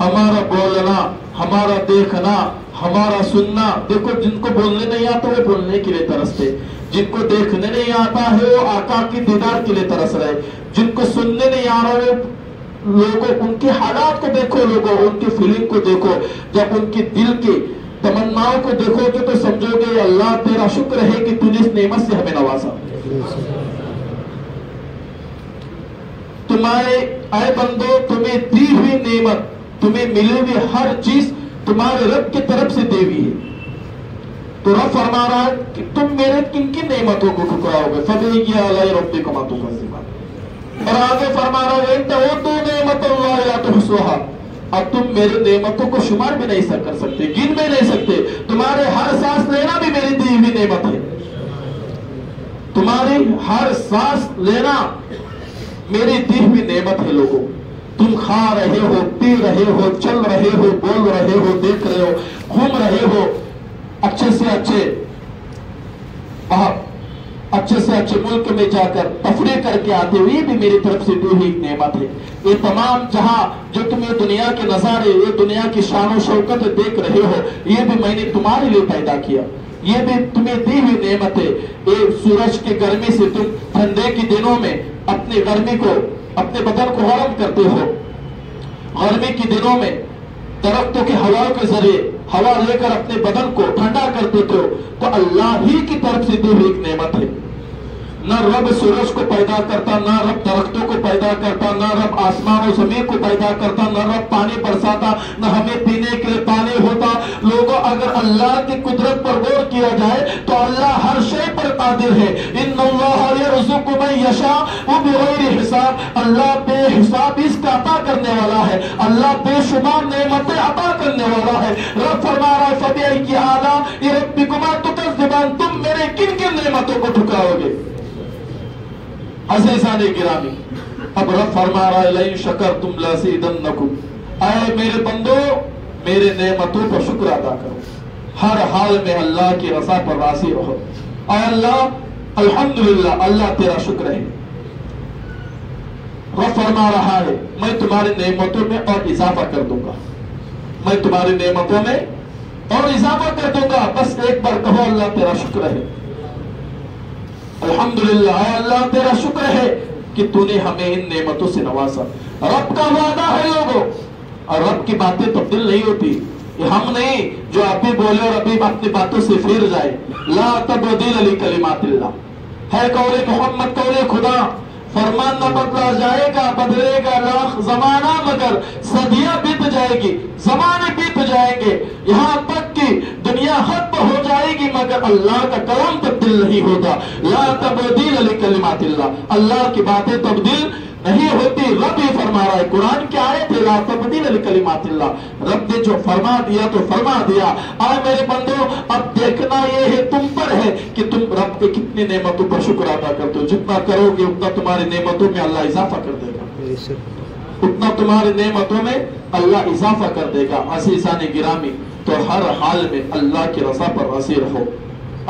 ہمارا بولنا، ہمارا دیکھنا، ہمارا سننا. دیکھو جن کو بولنے نہیں آتا وہ بولنے کے لیے ترستے، جن کو دیکھنے نہیں آتا ہے وہ آقا کی دیدار کے لیے ترس رہے، جن کو سننے نہیں آ رہا وہ لوگوں ان کے حالات کو دیکھو، لوگوں ان کی فیلنگ کو دیکھو. جب ان کی دل کی تمناؤں کو دیکھو گے تو سمجھو گے اللہ تیرا شکر ہے کہ تو نے اس نعمت سے ہمیں نوازا. تمہارے اے بندو تمہیں دی ہوئی نعمت، تمہیں ملی ہوئی ہر چیز تمہارے رب کی طرف سے دی ہوئی ہے. تو رب فرما رہا ہے کہ تم میرے کن کن نعمتوں کو ٹھکراؤ گے. فَبِأَيِّ آلَاءِ رَبِّكُمَا تُكَذِّبَانِ. اور آگے فرما رہا ہے إِن تَعُدُّوا نِعْمَتَ اللَّهِ لَا تُحْصُوهَا. اب تم میرے نعمتوں کو شمار بھی نہیں کر سکتے، گن بھی نہیں سکتے. تمہارے ہر سانس لینا بھی میری دی ہوئی نعمت ہے. تمہاری ہر سانس لینا میری دی ہوئی نعمت ہے. لوگوں تم کھا رہے ہو، پی رہے ہو، چل رہے ہو، بول رہے ہو، دیکھ رہے ہو، گھوم رہے ہو، اچھے سے اچھے ملک میں جا کر تفریح کر کے آتے ہو، یہ بھی میری طرف سے دی ہوئی ایک نعمت ہے. یہ تمام جہاں جو تم یہ دنیا کے نظارے، یہ دنیا کی شان و شوکت دیکھ رہے ہو، یہ بھی میں نے تمہارے لیے پیدا کیا، یہ بھی تمہیں دی ہوئی نعمت ہے. ایک سورج کی گرمی سے تم ٹھنڈے کے دنوں میں اپنی گرمی کو، اپنے بدن کو گرم کرتے ہو. گرمی کے دنوں میں درختوں کی ہوا کے ذریعے ہوا لے کر اپنے بدن کو ٹھنڈا کر دیتے ہو. تو اللہ ہی کی طرف سے دی ہوئی ایک نعمت ہے. نہ رب سورج کو پیدا کرتا، نہ رب درختوں کو پیدا کرتا، نہ رب آسمان و زمین کو پیدا کرتا، نہ رب پانی برساتا، نہ ہمیں پینے کے لیے پانی ہوتا. لوگوں اگر اللہ کی قدرت پر غور کیا جائے تو اللہ ہر شے پر قادر ہے. ان اللہ یرزق من یشاء بغیر حساب. اللہ بے حساب اس کا عطا کرنے والا ہے، اللہ بے شمار نعمتیں عطا کرنے والا ہے. رب فرما رہا ہے فبأي آلاء ربكما تكذبان. تم میرے کن کن نعمتوں کو ٹھکراؤ گے. عزیزان گرامی، اب رب فرما رہا ہے لئن شکرتم لازیدنکم. اے میرے بندو میرے نعمتوں پر شکر ادا کرو، ہر حال میں اللہ کی رضا پر راضی رہو. اے اللہ الحمدللہ، اللہ تیرا شکر ہے. رب فرما رہا ہے میں تمہاری نعمتوں میں اور اضافہ کر دوں گا، میں تمہاری نعمتوں میں اور اضافہ کر دوں گا. بس ایک بار کہو اللہ تیرا شکر ہے. الحمدللہ، اے اللہ تیرا شکر ہے کہ تو نے ہمیں ان نعمتوں سے نوازا. رب کا وعدہ ہے لوگوں، اور رب کی باتیں تبدیل نہیں ہوتی. یہ ہم نہیں جو ابھی بولے اور ابھی اپنی باتوں سے پھر جائے. لا تبدیل لکلمات اللہ ہے قول محمد، قول خدا. فرمان نہ بدلا جائے گا، بدلے گا لاکھ زمانہ مگر صدیاں بیت جائے گی، زمانے بیت جائیں گے، یہاں تک کہ دنیا ختم ہو جائے گی مگر اللہ کا کلام تبدیل نہیں ہوگا. لا تبدیل لکلمات اللہ، اللہ کی باتیں تبدیل نہیں ہوتی. رب ہی فرما رہا ہے، قرآن کی آیت ہے لا تبدیل لکلمات اللہ. رب نے جو فرما دیا تو فرما دیا. آئے میرے بندو اب دیکھنا یہ ہے تم پر ہے کہ تم رب کے کتنی نعمتوں پر شکر ادا کرتے ہو. جتنا کرو گے اتنا تمہاری نعمتوں میں اللہ اضافہ کر دے گا، اتنا تمہاری نعمتوں میں اللہ اضافہ کر دے گا. عزیزان گرامی، تو ہر حال میں اللہ کی رضا پر راضی رہو،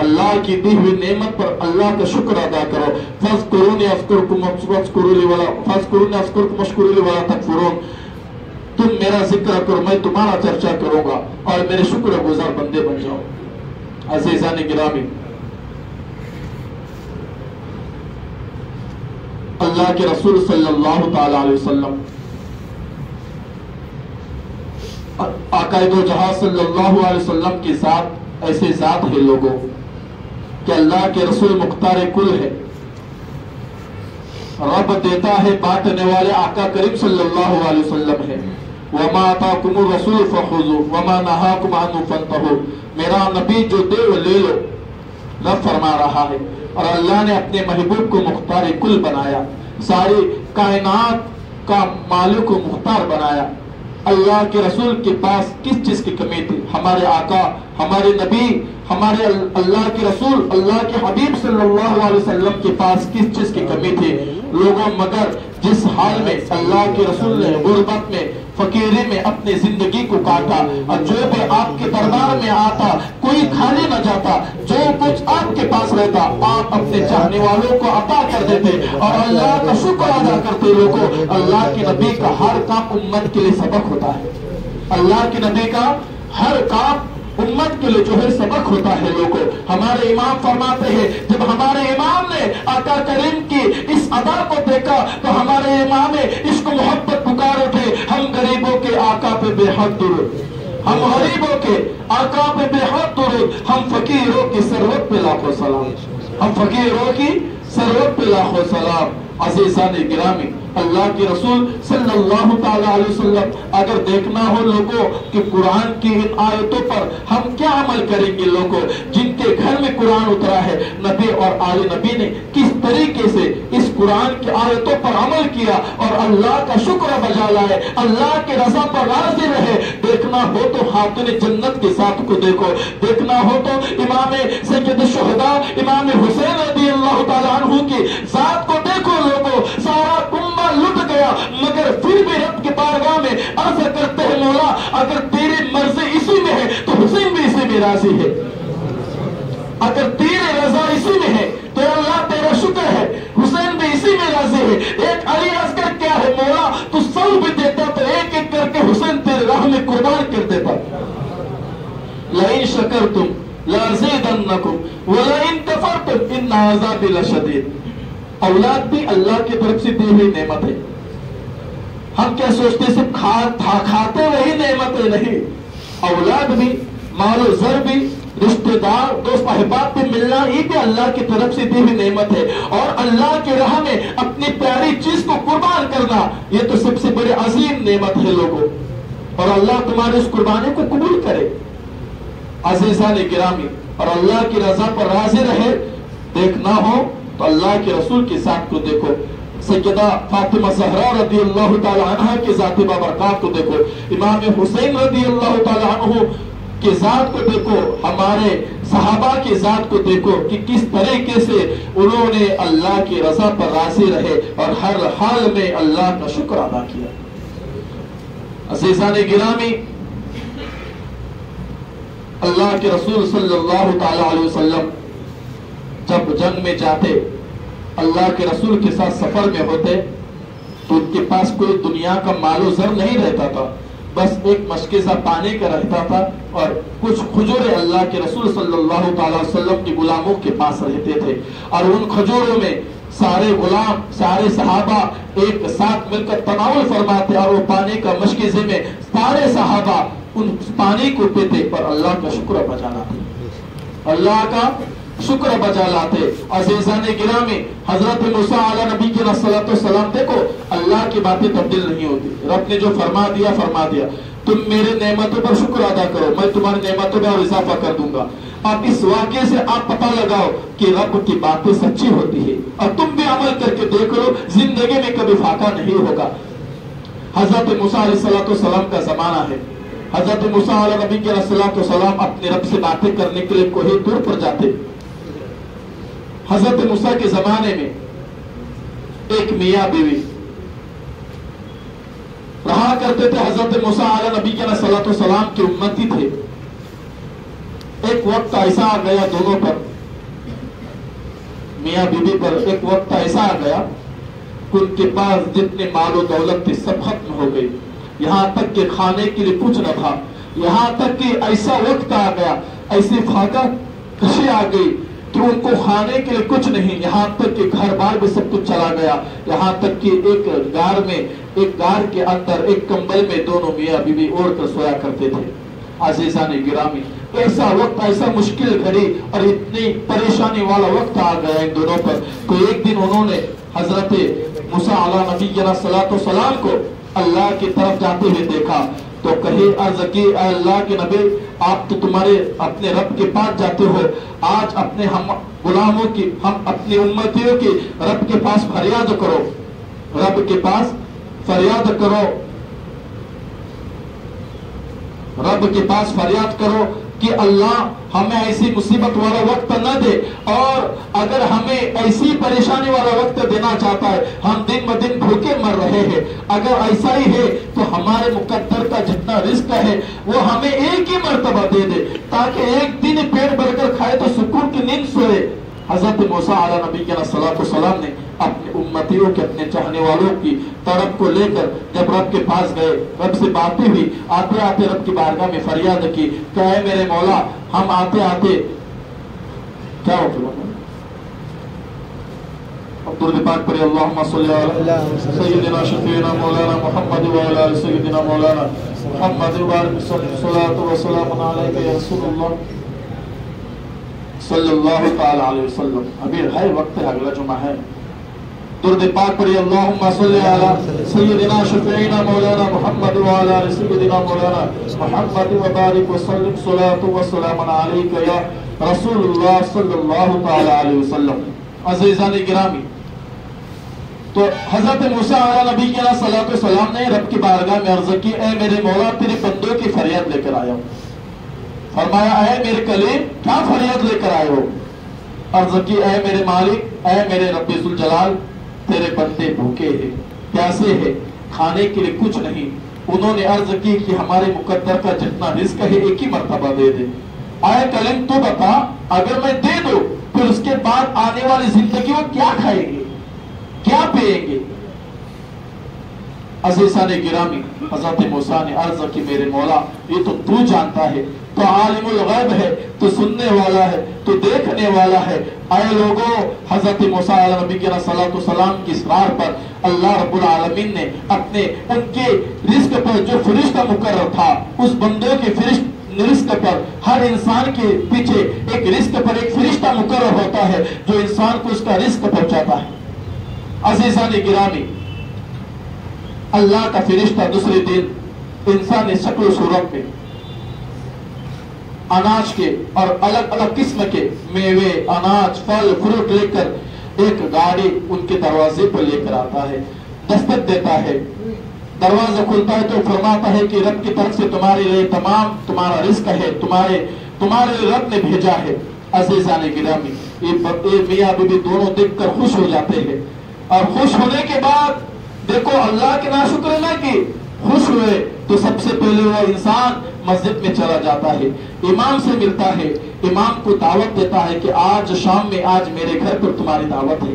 اللہ کی دی ہوئی نعمت پر اللہ کا شکر ادا کرو. فَاذْكُرُونِي أَذْكُرْكُمْ وَاشْكُرُوا لِي وَلَا تَكْفُرُونَ. تم میرا ذکر کرو، میں تمہارا چرچا کروں گا اور میرے شکر گزار بندے بن جاؤ. عزیزان گرامی، اللہ کے رسول صلی اللہ تعالی علیہ وسلم، آقا دو جہاں صلی اللہ علیہ وسلم کی ذات ایسے ذات ہے لوگوں کہ اللہ کے رسول مختار کل ہے. رب دیتا ہے، بانٹنے والے آقا کریم صلی اللہ علیہ وسلم ہے. وَمَا آتَاكُمُ الرَّسُولُ فَخُذُوهُ وَمَا نَهَاكُمْ عَنْهُ فَانْتَهُوا. میرا نبی جو دے وہ لے لو، رب فرما رہا ہے. اور اللہ نے اپنے محبوب کو مختار کل بنایا، ساری کائنات کا مالک و مختار بنایا. اللہ کے رسول کے پاس کس چیز کی کمی تھی؟ ہمارے آقا، ہمارے نبی، ہمارے اللہ کے رسول، اللہ کے حبیب صلی اللہ علیہ وسلم کے پاس کس چیز کی کمی تھی؟ لوگوں مگر جس حال میں اللہ کے رسول نے غربت میں، فقیری میں اپنی زندگی کو کاٹا، اور جو بھی آپ کے دربار میں آتا کوئی خالی نہ جاتا، جو کچھ آپ کے پاس رہتا آپ اپنے چاہنے والوں کو عطا کر دیتے اور اللہ کا شکر ادا کرتے. لوگوں اللہ کے نبی کا ہر کام امت کے لیے سبق ہوتا ہے. اللہ کے نبی کا ہر کام امت کے لیے جو ہے سبق ہوتا ہے لوگوں. ہمارے امام فرماتے ہیں جب ہمارے امام نے آقا کریم کی اس ادا کو دیکھا تو ہمارے امام عشق و محبت پکار اٹھے. ہم غریبوں کے آقا پہ بے حد درود، ہم غریبوں کے آقا پہ بے حد درود، ہم فقیروں کی سرورت پہ لاکھوں سلام، ہم فقیروں کی سرورت پہ لاکھوں سلام. عزیزان گرامی، اللہ کے رسول صلی اللہ تعالی علیہ وسلم اگر دیکھنا ہو لوگوں کہ قرآن کی ان آیتوں پر ہم کیا عمل کریں گے لوگوں، جن کے گھر میں قرآن اترا ہے، نبی اور آل نبی نے کس طریقے سے اس قرآن کی آیتوں پر عمل کیا اور اللہ کا شکر بجا لائے، اللہ کے رضا پر راضی رہے. دیکھنا ہو تو خاتون جنت کے ساتھ کو دیکھو، دیکھنا ہو تو امام سید الشہداء امام حسین رضی اللہ تعالیٰ عنہ کی ذات کو دیکھو لوگوں. سارا کنبہ لٹ گیا مگر پھر بھی رب کے بارگاہ میں عرض کرتے ہیں مولا اگر تیری مرضی اسی میں ہے تو حسین بھی اسی میں راضی ہے، اگر تیری رضا اسی میں ہے تو اللہ تیرا شکر ہے، حسین بھی اسی میں راضی ہے. ایک علی اصغر کیا ہے مولا تو سب بھی دیتا تو ایک ایک کر کے حسین تیرے راہ میں قربان کر دیتا. لئن شکرتم لازیدنکم ولئن کفرتم ان عذابی لشدید. اولاد بھی اللہ کی طرف سے دی ہوئی نعمت ہے. ہم کیا سوچتے صرف کھاتے وہی نعمت ہے؟ نہیں، اولاد بھی، مال و زر بھی، رشتہ دار دوست احباب بھی ملنا یہ بھی اللہ کی طرف سے دی ہوئی نعمت ہے. اور اللہ کی راہ میں اپنی پیاری چیز کو قربان کرنا یہ تو سب سے بڑی عظیم نعمت ہے لوگوں. اور اللہ تمہاری اس قربانی کو قبول کرے. عزیزان گرامی، اور اللہ کی رضا پر راضی رہے. دیکھنا ہو تو اللہ کے رسول کے ساتھ کو دیکھو، سیدہ فاطمہ زہرا رضی اللہ تعالی عنہ کے ذات بابرکات کو دیکھو، امام حسین رضی اللہ تعالی عنہ کے ذات کو دیکھو، ہمارے صحابہ کے ذات کو دیکھو کہ کس طریقے سے انہوں نے اللہ کی رضا پر راضی رہے اور ہر حال میں اللہ کا شکر ادا کیا. عزیزان گرامی، اللہ کے رسول صلی اللہ تعالی علیہ وسلم جب جنگ میں جاتے، اللہ کے رسول کے ساتھ سفر میں ہوتے تو ان کے پاس کوئی دنیا کا مال و زر نہیں رہتا تھا، بس ایک مشکیزہ پانی کا رہتا تھا اور کچھ کھجورے اللہ کے رسول صلی اللہ تعالی وسلم کے غلاموں کے پاس رہتے تھے. اور ان کھجوروں میں سارے غلام، سارے صحابہ ایک ساتھ مل کر تناول فرماتے اور وہ پانی کا مشکیزے میں سارے صحابہ ان پانی کو پیتے پر اللہ کا شکر بجا لاتے، اللہ کا شکر بجا لاتے. عزیزان گرامی، حضرت موسیٰ علیہ نبی کی صلاۃ والسلام دیکھو، اللہ کی باتیں تبدیل نہیں ہوتی. رب نے جو فرما دیا فرما دیا. تم میرے نعمتوں پر شکر ادا کرو، میں تمہاری نعمتوں میں اور اضافہ کر دوں گا. اب اس واقعے سے آپ پتہ لگاؤ کہ رب کی باتیں سچی ہوتی ہے اور تم بھی عمل کر کے دیکھ لو، زندگی میں کبھی فاقہ نہیں ہوگا. حضرت موسیٰ علیہ الصلوۃ والسلام کا زمانہ ہے. حضرت موسیٰ علیہ نبی کی صلاۃ والسلام اپنے رب سے باتیں کرنے کے لیے کوئی دور پر جاتے. حضرت موسیٰ کے زمانے میں ایک میاں بیوی رہا کرتے تھے. حضرت موسیٰ علیہ نبی کی صلاۃ والسلام کے امتی تھے. ایک وقت ایسا آ گیا دونوں پر، میاں بیوی پر ایک وقت ایسا آ گیا کہ ان کے پاس جتنے مال و دولت تھی سب ختم ہو گئی، یہاں تک کہ کھانے کے لیے کچھ نہ تھا. یہاں تک کہ ایسا وقت آ گیا، ایسی فاقہ کشی آ گئی کہ ان کو کھانے کے لیے کچھ نہیں، یہاں تک کہ گھر بار بھی سب کچھ چلا گیا. یہاں تک کہ ایک غار کے اندر ایک کمبل میں دونوں میاں بیوی اوڑھ کر سویا کرتے تھے. عزیزان گرامی، ایسا وقت، ایسا مشکل گھڑی اور اتنی پریشانی والا وقت آ گیا ان دونوں پر. تو ایک دن انہوں نے حضرت موسیٰ علیہ نبی صلاۃ والسلام کو اللہ کی طرف جاتے ہوئے دیکھا تو کہے عرض کی، اے اللہ کے نبی، آپ تو تمہارے اپنے رب کے پاس جاتے ہو، آج اپنے ہم غلاموں کی، ہم اپنی امتیوں کی رب کے پاس فریاد کرو، رب کے پاس فریاد کرو، رب کے پاس فریاد کرو کہ اللہ ہمیں ایسی مصیبت والا وقت نہ دے، اور اگر ہمیں ایسی پریشانی والا وقت دینا چاہتا ہے، ہم دن بدن بھوکے مر رہے ہیں، اگر ایسا ہی ہے تو ہمارے مقدر کا جتنا رزق ہے وہ ہمیں ایک ہی مرتبہ دے دے تاکہ ایک دن پیٹ بھر کر کھائے تو سکون کی نیند سوئے. حضرت موسیٰ علیہ نبی کے سلام نے اپنے امتیوں کے اپنے چاہنے والوں کی طرف کو لے کر جب رب کے پاس گئے، رب سے باتیں ہوئی، آتے آتے رب کی بارگاہ میں فریاد کی کہ اے میرے مولا، ہم آتے آتے کیا ہو گیا؟ درود پاک پڑھیں، اللہم صلی علی سیدنا شفیعنا مولانا محمد وعلی آل سیدنا مولانا محمد وبارک صلاۃ و سلام علیک یا رسول اللہ صلی اللہ تعالی علیہ وسلم۔ ابھی ہے وقت ہے، اگلا جمعہ ہے۔ درود پاک پڑھیں، اللہم صلی علی سیدنا شفیعنا مولانا محمد وعلی آل سیدنا مولانا محمد وبارک وسلم صلاۃ و سلام علیک یا رسول اللہ صلی اللہ تعالی علیہ وسلم۔ عزیزان گرامی، تو حضرت موسیٰ علیہ نبی کے صلاۃ والسلام نے رب کی بارگاہ میں عرض کی، اے میرے مولا، تیرے بندوں کی فریاد لے کر آیا ہوں۔ فرمایا، اے میرے کلیم، کیا فریاد لے کر آئے ہو؟ عرض کی، اے میرے مالک، اے میرے رب ذوالجلال، تیرے بندے بھوکے ہیں، پیاسے ہیں، کھانے کے لیے کچھ نہیں۔ انہوں نے عرض کی کہ ہمارے مقدر کا جتنا رزق ہے ایک ہی مرتبہ دے دے۔ اے کلیم، تو بتا، اگر میں دے دوں پھر اس کے بعد آنے والی زندگی وہ کیا کھائیں گے، کیا پیئیں گے؟ عزیزان گرامی، حضرت موسیٰ نے عرض کی، میرے مولا، یہ تو جانتا ہے، تو عالم الغیب ہے، تو سننے والا ہے، تو دیکھنے والا ہے۔ اے لوگوں، حضرت موسیٰ علیہ نبی کے صلاۃ والسلام کی اصرار پر اللہ رب العالمین نے اپنے ان کے رزق پر جو فرشتہ مقرر تھا، اس بندوں کے رزق پر، ہر انسان کے پیچھے ایک رزق پر ایک فرشتہ مقرر ہوتا ہے جو انسان کو اس کا رزق پہنچاتا ہے۔ عزیزان گرامی، اللہ کا فرشتہ دوسرے دن انسانی شکل و صورت میں اناج کے اور الگ الگ قسم کے میوے، اناج، پھل، فروٹ لے کر ایک گاڑی ان کے دروازے پر لے کر آتا ہے، دستک دیتا ہے، دروازہ کھلتا ہے تو فرماتا ہے کہ رب کی طرف سے تمہارے لیے تمام تمہارا رزق ہے، تمہارے لیے رب نے بھیجا ہے۔ عزیزان گرامی، یہ میاں بیوی دونوں دیکھ کر خوش ہو جاتے ہیں، اور خوش ہونے کے بعد دیکھو اللہ کے ناشکر نہ کی، خوش ہوئے تو سب سے پہلے وہ انسان مسجد میں چلا جاتا ہے، امام سے ملتا ہے، امام کو دعوت دیتا ہے کہ آج شام میں آج میرے گھر پر تمہاری دعوت ہے۔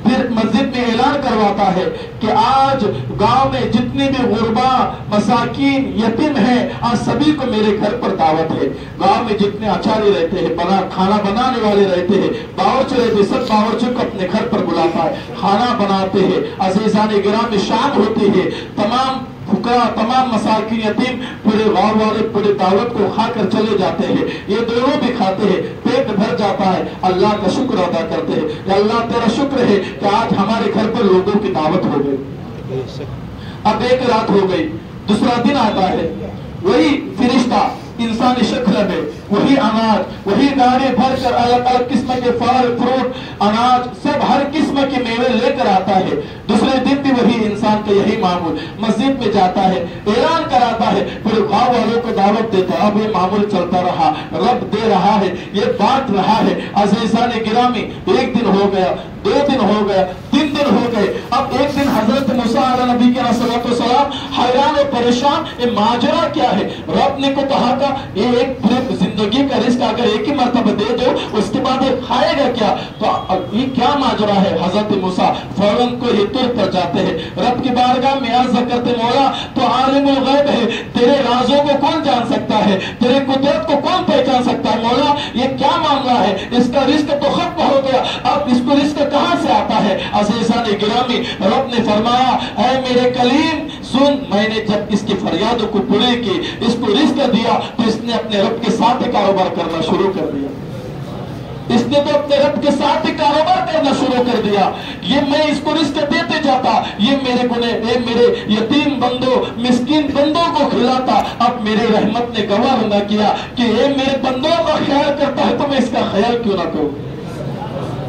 پھر مسجد میں اعلان کرواتا ہے کہ آج گاؤں میں جتنے بھی غربا، مساکین، یتیم ہیں، آج سبھی کو میرے گھر پر دعوت ہے۔ گاؤں میں جتنے آچاری رہتے ہیں، کھانا بنانے والے رہتے ہیں، باورچی رہتے ہیں، سب باورچی کو اپنے گھر پر بلاتا ہے، کھانا بناتے ہیں۔ عزیزان گرامی، شام ہوتی ہے، تمام فقراء، تمام مساکین، یتیم پورے گاؤں والے پورے دعوت کو کھا کر چلے جاتے ہیں، یہ دونوں بھی کھاتے ہیں، پیٹ بھر جاتا ہے، اللہ کا شکر ادا کرتے ہیں کہ اللہ تیرا شکر ہے کہ آج ہمارے گھر پر لوگوں کی دعوت ہو گئی۔ اب ایک رات ہو گئی، دوسرا دن آتا ہے، وہی فرشتہ انسانی شکل میں، وہی اناج، وہی گاڑی بھر کر الگ الگ قسم کے پھل، فروٹ، اناج، سب ہر قسم کے میوے لے کر آتا ہے۔ دوسرے دن بھی وہی انسان کا یہی معمول، مسجد میں جاتا ہے، اعلان کراتا ہے، پھر گاؤں والوں کو دعوت دیتا ہے۔ اب یہ معمول چلتا رہا، رب دے رہا ہے، یہ بات رہا ہے۔ عزیزان گرامی، ایک دن ہو گیا، 2 دن ہو گیا، 3 دن ہو گئے۔ اب ایک دن حضرت موسیٰ علیہ نبی کے صلوات والسلام حیران و پریشان، یہ ماجرا کیا ہے؟ رب نے کو کہا تھا یہ ایک پوری زندگی کا رزق اگر ایک ہی مرتبہ دے دو، اس کے بعد یہ کھائے گا کیا؟ تو یہ کیا ماجرا ہے؟ حضرت موسیٰ فوراً کو یہ تر پر جاتے ہیں، رب کی بارگاہ میں عرض کرتے، مولا تو عالم الغیب ہے، تیرے رازوں کو کون جان سکتا ہے، تیرے قدرت کو کون پہچان سکتا ہے؟ مولا یہ کیا معاملہ ہے؟ اس کا رزق تو ختم ہو گیا، اب اس کو رزق کہاں سے آتا ہے؟ عزیزان گرامی، رب نے فرمایا، اے میرے کلیم سن، میں نے جب اس کی فریادوں کو پورے کی، اس کو رزق دیا، تو اس نے اپنے رب کے ساتھ کاروبار کرنا شروع کر دیا۔ اس نے تو اپنے رب کے ساتھ کاروبار کرنا شروع کر دیا۔ یہ میں اس کو رزق دیتے جاتا، یہ میرے یتیم بندوں، مسکین بندوں کو کھلاتا، اب میرے رحمت نے گواہ نہ کیا کہ یہ میرے بندوں کا خیال کرتا ہے تو میں اس کا خیال کیوں نہ کروں؟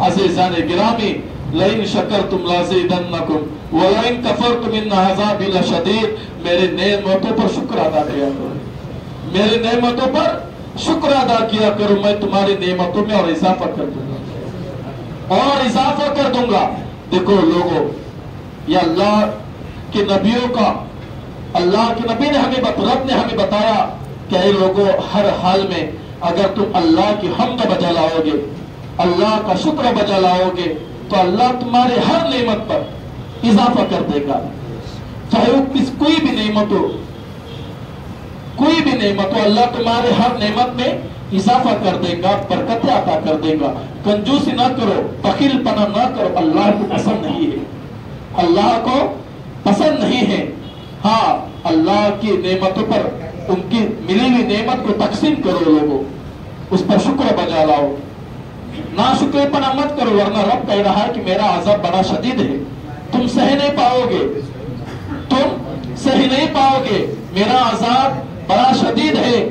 عزیزان گرامی، لئن شکرتم لازیدنکم ولئن کفرتم ان عذابی لشدید، میرے نعمتوں پر شکر ادا کیا کرو، میرے نعمتوں پر شکر ادا کیا کرو، میں تمہاری نعمتوں میں اور اضافہ کر دوں گا، اور اضافہ کر دوں گا۔ دیکھو لوگوں، یہ اللہ کے نبیوں کا، اللہ کے نبی نے رب نے ہمیں بتایا کہ اے لوگوں، ہر حال میں اگر تم اللہ کی حمد بجا لاؤ گے، اللہ کا شکر بجا لاؤ گے تو اللہ تمہارے ہر نعمت پر اضافہ کر دے گا، چاہے وہ کوئی بھی نعمت ہو، کوئی بھی نعمت ہو، اللہ تمہارے ہر نعمت میں اضافہ کر دے گا، برکتیں عطا کر دے گا۔ کنجوسی نہ کرو، بخیل پنا نہ کرو، اللہ کو پسند نہیں ہے، اللہ کو پسند نہیں ہے۔ ہاں، اللہ کی نعمتوں پر ان کی ملی ہوئی نعمت کو تقسیم کرو، لوگوں اس پر شکر بجا لاؤ، نہ شکر پنا مت کرو، ورنہ رب کہہ رہا ہے کہ میرا عذاب بڑا شدید ہے، تم سہ نہیں پاؤ گے، تم سہ نہیں پاؤ گے، میرا عذاب بڑا شدید ہے۔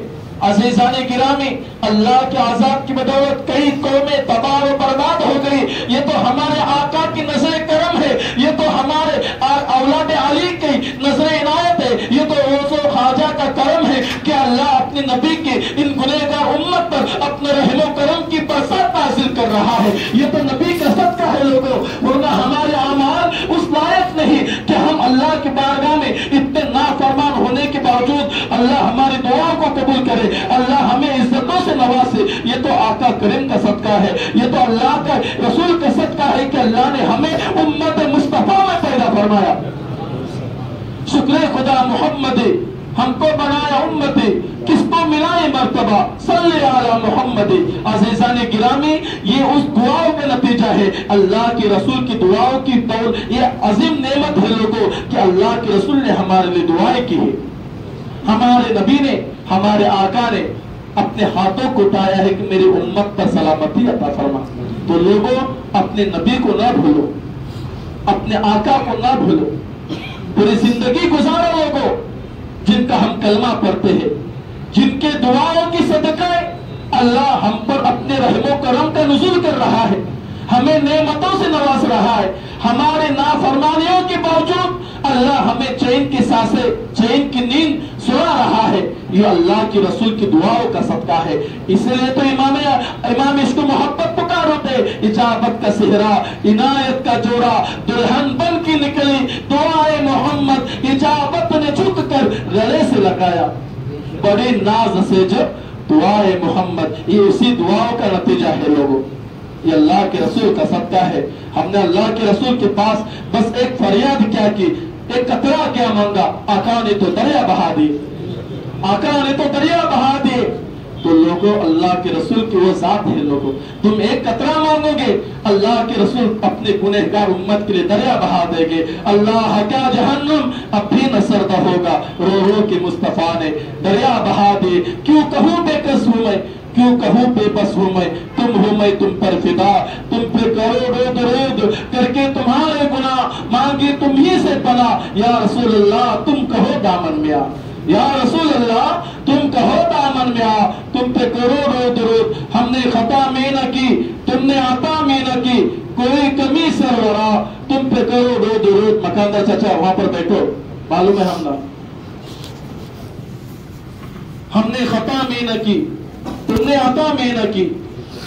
عزیزان گرامی، اللہ کے عذاب کی بدولت کئی قومیں تباہ و برباد ہو گئی، یہ تو ہمارے آقا کی نظر کرم ہے، یہ تو ہمارے اولاد علی کی نظر عنایت ہے، یہ تو روز و خواجہ کا کرم ہے کہ اللہ اپنے نبی کے ان گنہگار امت پر اپنے رحم و کرم کی برسات نازل کر رہا ہے، یہ تو نبی کا صدقہ ہے لوگوں، ورنہ ہمارے اعمال اس لائق نہیں کہ ہم اللہ کی بارگاہ میں اتنے نافرمان ہونے کے باوجود اللہ ہماری دعاؤں کو قبول کرے، اللہ ہمیں عزتوں سے نوازے۔ یہ تو آقا کریم کا صدقہ ہے، یہ تو اللہ کا رسول کا صدقہ ہے کہ اللہ نے ہمیں امت مصطفیٰ میں پیدا فرمایا۔ شکر خدا محمد، ہم کو بنایا امتی، کس کو ملا یہ مرتبہ، صلی علی محمد۔ عزیزان گرامی، یہ اس دعاؤں کا نتیجہ ہے، اللہ کے رسول کی دعاؤں کی یہ عظیم نعمت ہے لوگوں کہ اللہ کے رسول نے ہمارے لیے دعائیں کی ہے، ہمارے نبی نے، ہمارے آقا نے اپنے ہاتھوں کو اٹھایا ہے کہ میری امت پر سلامتی عطا فرما۔ تو لوگوں، اپنے نبی کو نہ بھولو، اپنے آقا کو نہ بھولو، پوری زندگی گزارو لوگوں جن کا ہم کلمہ پڑھتے ہیں، جن کے دعاؤں کی صدقہ اللہ ہم پر اپنے رحم و کرم کا نزول کر رہا ہے، ہمیں نعمتوں سے نواز رہا ہے، ہمارے نافرمانیوں کے باوجود اللہ ہمیں چین کی سانسیں، چین کی نیند سلا رہا ہے، یہ اللہ کی رسول کی دعاؤں کا صدقہ ہے۔ اس لیے تو امام عشق و محبت پکار ہوتے، اجابت کا صحرا، عنایت کا جوڑا، دلہن بن کی نکلی دعائے محمد، اجابت نے جھک کر گلے سے لگایا، بڑی ناز سے جب دعائے محمد۔ یہ اسی دعاؤں کا نتیجہ ہے لوگوں، یہ اللہ کے رسول کا صدقہ ہے۔ ہم نے اللہ کے رسول کے پاس بس ایک فریاد کیا کی، ایک قطرہ کیا مانگا، آقا نے تو دریا بہا دی، آقا نے تو دریا بہا دی۔ تو لوگوں، اللہ کے رسول کی وہ ذات ہے لوگوں، تم ایک قطرہ مانگو گے، اللہ کے رسول اپنے گنہگار امت کے لیے دریا بہا دے گے۔ اللہ کیا جہنم اب بھی نہ سردہ ہوگا، رو رو کے مصطفیٰ نے دریا بہا دی۔ کیوں کہوں بے کس ہوں میں، کیوں کہوں بے بس ہوں میں، تم ہوں میں تم پر فدا، تم پہ کروڑوں درود کر کے تمہارے گناہ مانگے تم ہی سے پناہ۔ یا رسول اللہ تم کہو دامن میں آ، یا رسول اللہ تم کہو دامن میں آ، تم پہ کروڑوں درود، ہم نے خطا میں نہ کی، تم نے عطا میں نہ کی، کوئی کمی سرورا، تم پہ کروڑوں درود۔ مکاندر چچا وہاں پر بیٹھو، معلوم ہے ہم نے خطا میں نہ کی، تم نے عطا میں نہ کی،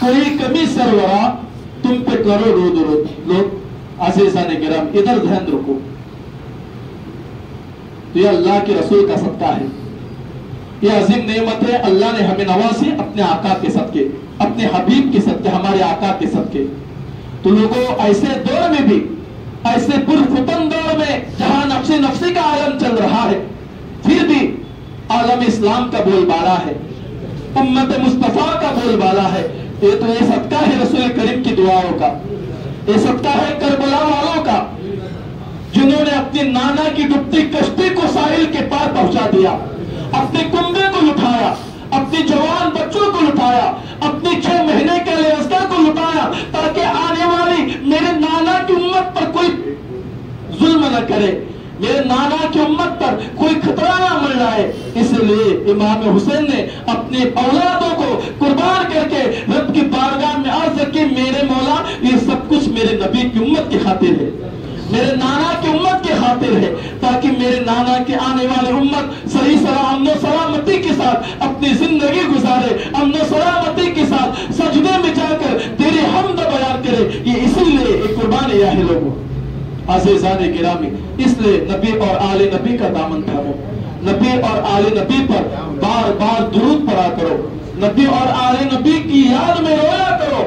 کوئی کمی سرورا، تم پہ کروڑوں درود۔ لوگ عزیزان کرام ادھر ذہن رکھو، تو یہ اللہ کے رسول کا صدقہ ہے، یہ عظیم نعمت ہے، اللہ نے ہمیں نوازی اپنے آقا کے صدقے، اپنے حبیب کے صدقے، ہمارے آقا کے صدقے۔ تو لوگوں، ایسے دور میں بھی، ایسے پرفتن دور میں جہاں نفس نفسی کا عالم چل رہا ہے، پھر بھی عالم اسلام کا بول بالا ہے، امت مصطفیٰ کا بول بالا ہے۔ یہ تو یہ صدقہ ہے رسول کریم کی دعاؤں کا، یہ صدقہ ہے کربلا والوں کا، جنہوں نے اپنی نانا کی ڈوبتی کشتی کو ساحل کے پار پہنچا دیا، اپنے کنبے کو لٹایا، اپنی جوان بچوں کو لٹایا، اپنی 6 مہینے کے لیے کو لٹایا، تاکہ آنے والی میرے نانا کی امت پر کوئی ظلم نہ کرے، میرے نانا کی امت پر کوئی خطرہ نہ منڈرائے۔ اس لیے امام حسین نے اپنے اولادوں کو قربان کر کے رب کی بارگاہ میں عرض کی، میرے مولا یہ سب کچھ میرے نبی کی امت کی خاطر ہے، میرے نانا کی امت کی خاطر ہے، تاکہ میرے نانا کی آنے والی امت صحیح امن و سلامتی کے ساتھ اپنی زندگی گزارے، امن و سلامتی کے ساتھ سجدے میں جا کر تیری حمد بیان کرے۔ یہ اسی لیے ایک قربان ہے لوگوں، عزیزان گرامی، اس لیے نبی اور آل نبی کا دامن تھامو، نبی اور آل نبی پر بار بار درود پڑھا کرو، نبی اور آل نبی کی یاد میں رویا کرو۔